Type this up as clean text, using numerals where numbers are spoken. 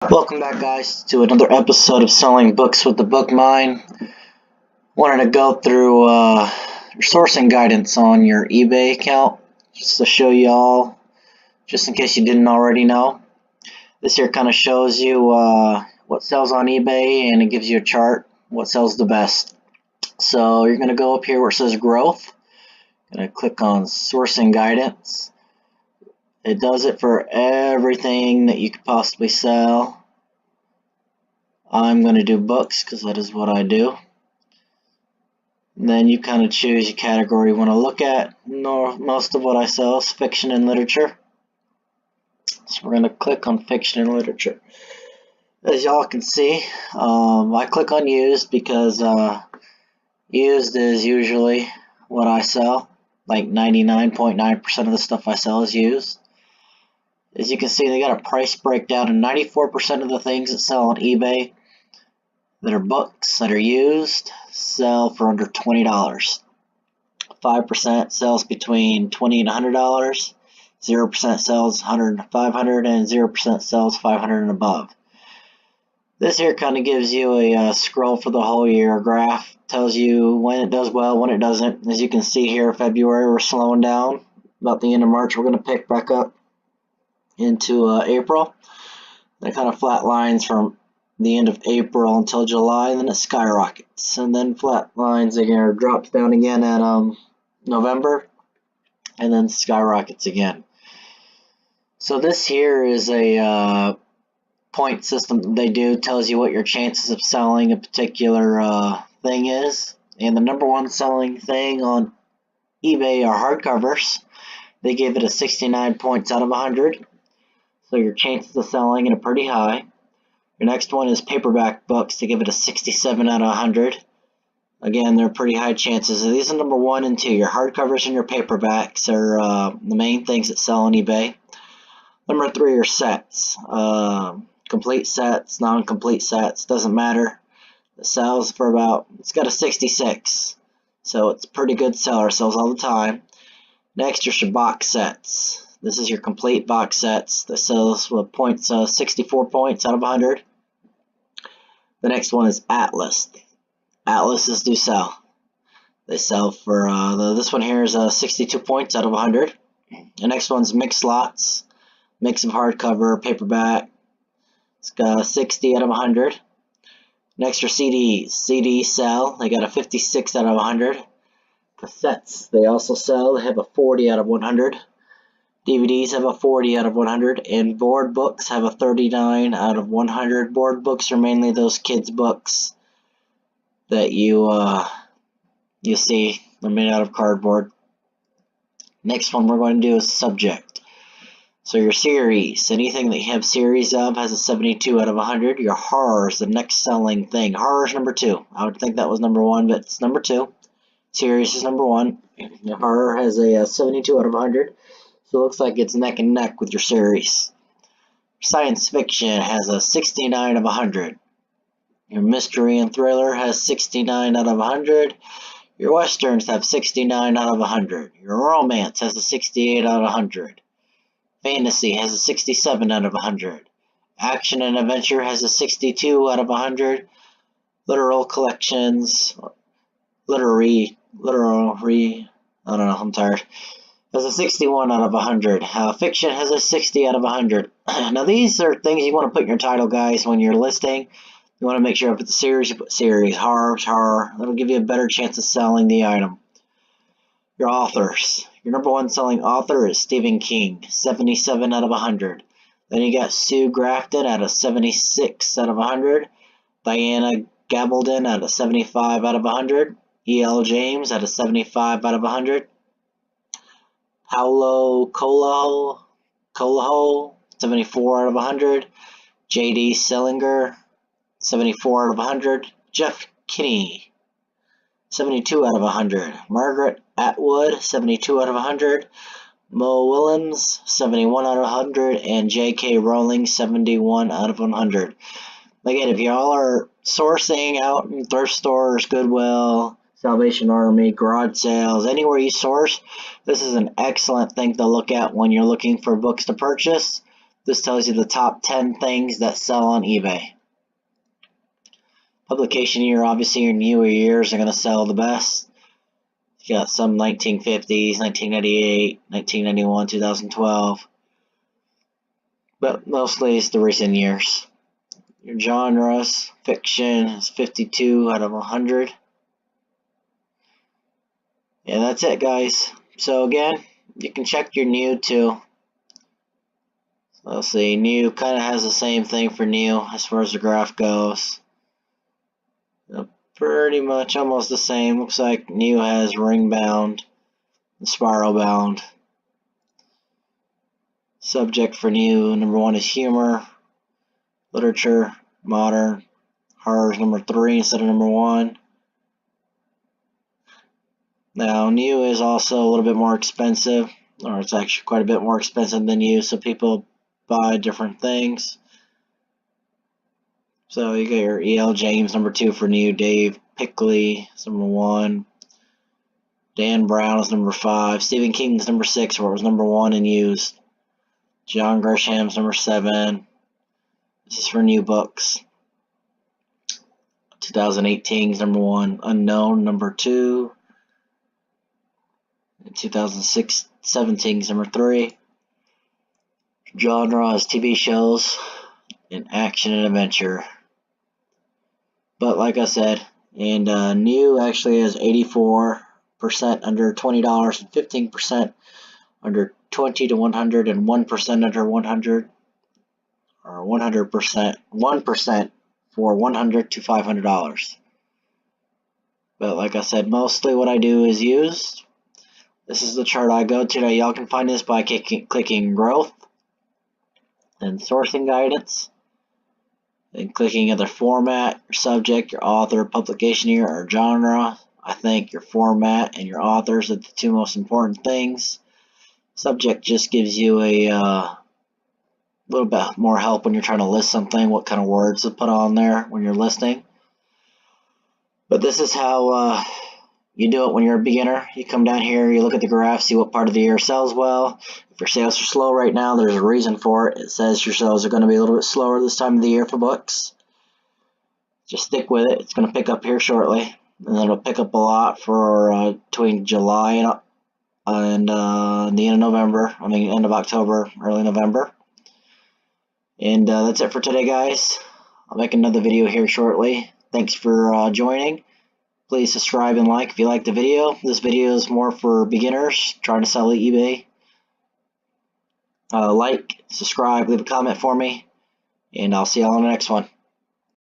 Welcome back, guys, to another episode of Selling Books with the Bookmine. Wanted to go through your sourcing guidance on your eBay account, just to show you all, just in case you didn't already know. This here kind of shows you what sells on eBay, and it gives you a chart, what sells the best. So you're going to go up here where it says Growth. Going to click on Sourcing Guidance. It does it for everything that you could possibly sell. I'm going to do books because that is what I do. And then you kind of choose your category you want to look at. Most of what I sell is fiction and literature. So we're going to click on fiction and literature. As y'all can see, I click on used because used is usually what I sell. Like 99.9% of the stuff I sell is used. As you can see, they got a price breakdown, and 94% of the things that sell on eBay that are books that are used sell for under $20. 5% sells between $20 and $100. 0% sells $100 to $500, and 0% sells $500 and above. This here kind of gives you a scroll for the whole year. A graph tells you when it does well, when it doesn't. As you can see here, February we're slowing down. About the end of March we're going to pick back up into April. That kind of flat lines from the end of April until July, and then it skyrockets, and then flat lines again, or drops down again at November, and then skyrockets again. So this here is a point system that they do. Tells you what your chances of selling a particular thing is, and the number one selling thing on eBay are hardcovers. They give it a 69 points out of 100. So your chances of selling it are pretty high. Your next one is paperback books. They give it a 67 out of 100. Again, they're pretty high chances. So these are number 1 and 2. Your hardcovers and your paperbacks are the main things that sell on eBay. Number 3 are sets. Complete sets, non-complete sets, doesn't matter. It sells for about, it's got a 66. So it's a pretty good seller, sells all the time. Next, your box sets. This is your complete box sets that sells with points, 64 points out of 100. The next one is Atlas. Atlases do sell. They sell for, this one here is 62 points out of 100. The next one's mixed lots. Mix of hardcover, paperback. It's got 60 out of 100. Next are CDs. CDs sell. They got a 56 out of 100. Cassettes, they also sell. They have a 40 out of 100. DVDs have a 40 out of 100, and board books have a 39 out of 100. Board books are mainly those kids' books that you see. They're made out of cardboard. Next one we're going to do is subject. So your series, anything that you have series of has a 72 out of 100. Your horror is the next selling thing. Horror is number 2. I would think that was number 1, but it's number 2. Series is number 1. Your horror has a 72 out of 100. So it looks like it's neck and neck with your series. Science fiction has a 69 of 100. Your mystery and thriller has 69 out of 100. Your westerns have 69 out of 100. Your romance has a 68 out of 100. Fantasy has a 67 out of 100. Action and adventure has a 62 out of 100. Literal collections, literary, I don't know, I'm tired. Has a 61 out of 100. Fiction has a 60 out of 100. Now these are things you want to put in your title, guys, when you're listing. You want to make sure if it's a series, you put series. Horror. That'll give you a better chance of selling the item. Your authors. Your number 1 selling author is Stephen King, 77 out of 100. Then you got Sue Grafton at a 76 out of 100. Diana Gabaldon at a 75 out of 100. E.L. James at a 75 out of 100. Paulo Coelho, 74 out of 100. J.D. Salinger, 74 out of 100. Jeff Kinney, 72 out of 100. Margaret Atwood, 72 out of 100. Mo Willems, 71 out of 100. And J.K. Rowling, 71 out of 100. Again, if y'all are sourcing out in thrift stores, Goodwill, Salvation Army, garage sales, anywhere you source, this is an excellent thing to look at when you're looking for books to purchase. This tells you the top 10 things that sell on eBay. Publication year, obviously your newer years are going to sell the best. You got some 1950s, 1998, 1991, 2012. But mostly it's the recent years. Your genres, fiction is 52 out of 100. And that's it, guys. So again, you can check your new too. So let's see, new kind of has the same thing for new as far as the graph goes. Pretty much almost the same. Looks like new has ring bound and spiral bound. Subject for new, number 1 is humor, literature, modern, horror is number 3 instead of number 1. Now, new is also a little bit more expensive, or it's actually quite a bit more expensive than new, so people buy different things. So you got your E.L. James, number 2 for new, Dave Pickley is number 1, Dan Brown is number 5, Stephen King is number 6, where it was number 1 and used. John Grisham's number 7. This is for new books. 2018 is number 1. Unknown, number 2. And 2017 is number 3. Genre is TV shows and action and adventure. But like I said, and new actually has 84% under $20 and 15% under 20 to 100 and 1% under 100, or 100%, 1% for $100 to $500. But like I said, mostly what I do is used. This is the chart I go to. Now y'all can find this by clicking growth and sourcing guidance, and clicking either format, your subject, your author, publication year, or genre. I think your format and your authors are the 2 most important things. Subject just gives you a little bit more help when you're trying to list something, what kind of words to put on there when you're listing. But this is how you do it when you're a beginner. You come down here, you look at the graph, see what part of the year sells well. If your sales are slow right now, there's a reason for it. It says your sales are going to be a little bit slower this time of the year for books. Just stick with it. It's going to pick up here shortly. And then it'll pick up a lot for between July and the end of November. I mean, end of October, early November. And that's it for today, guys. I'll make another video here shortly. Thanks for joining. Please subscribe and like if you like the video. This video is more for beginners trying to sell eBay. Like, subscribe, leave a comment for me, and I'll see y'all on the next one.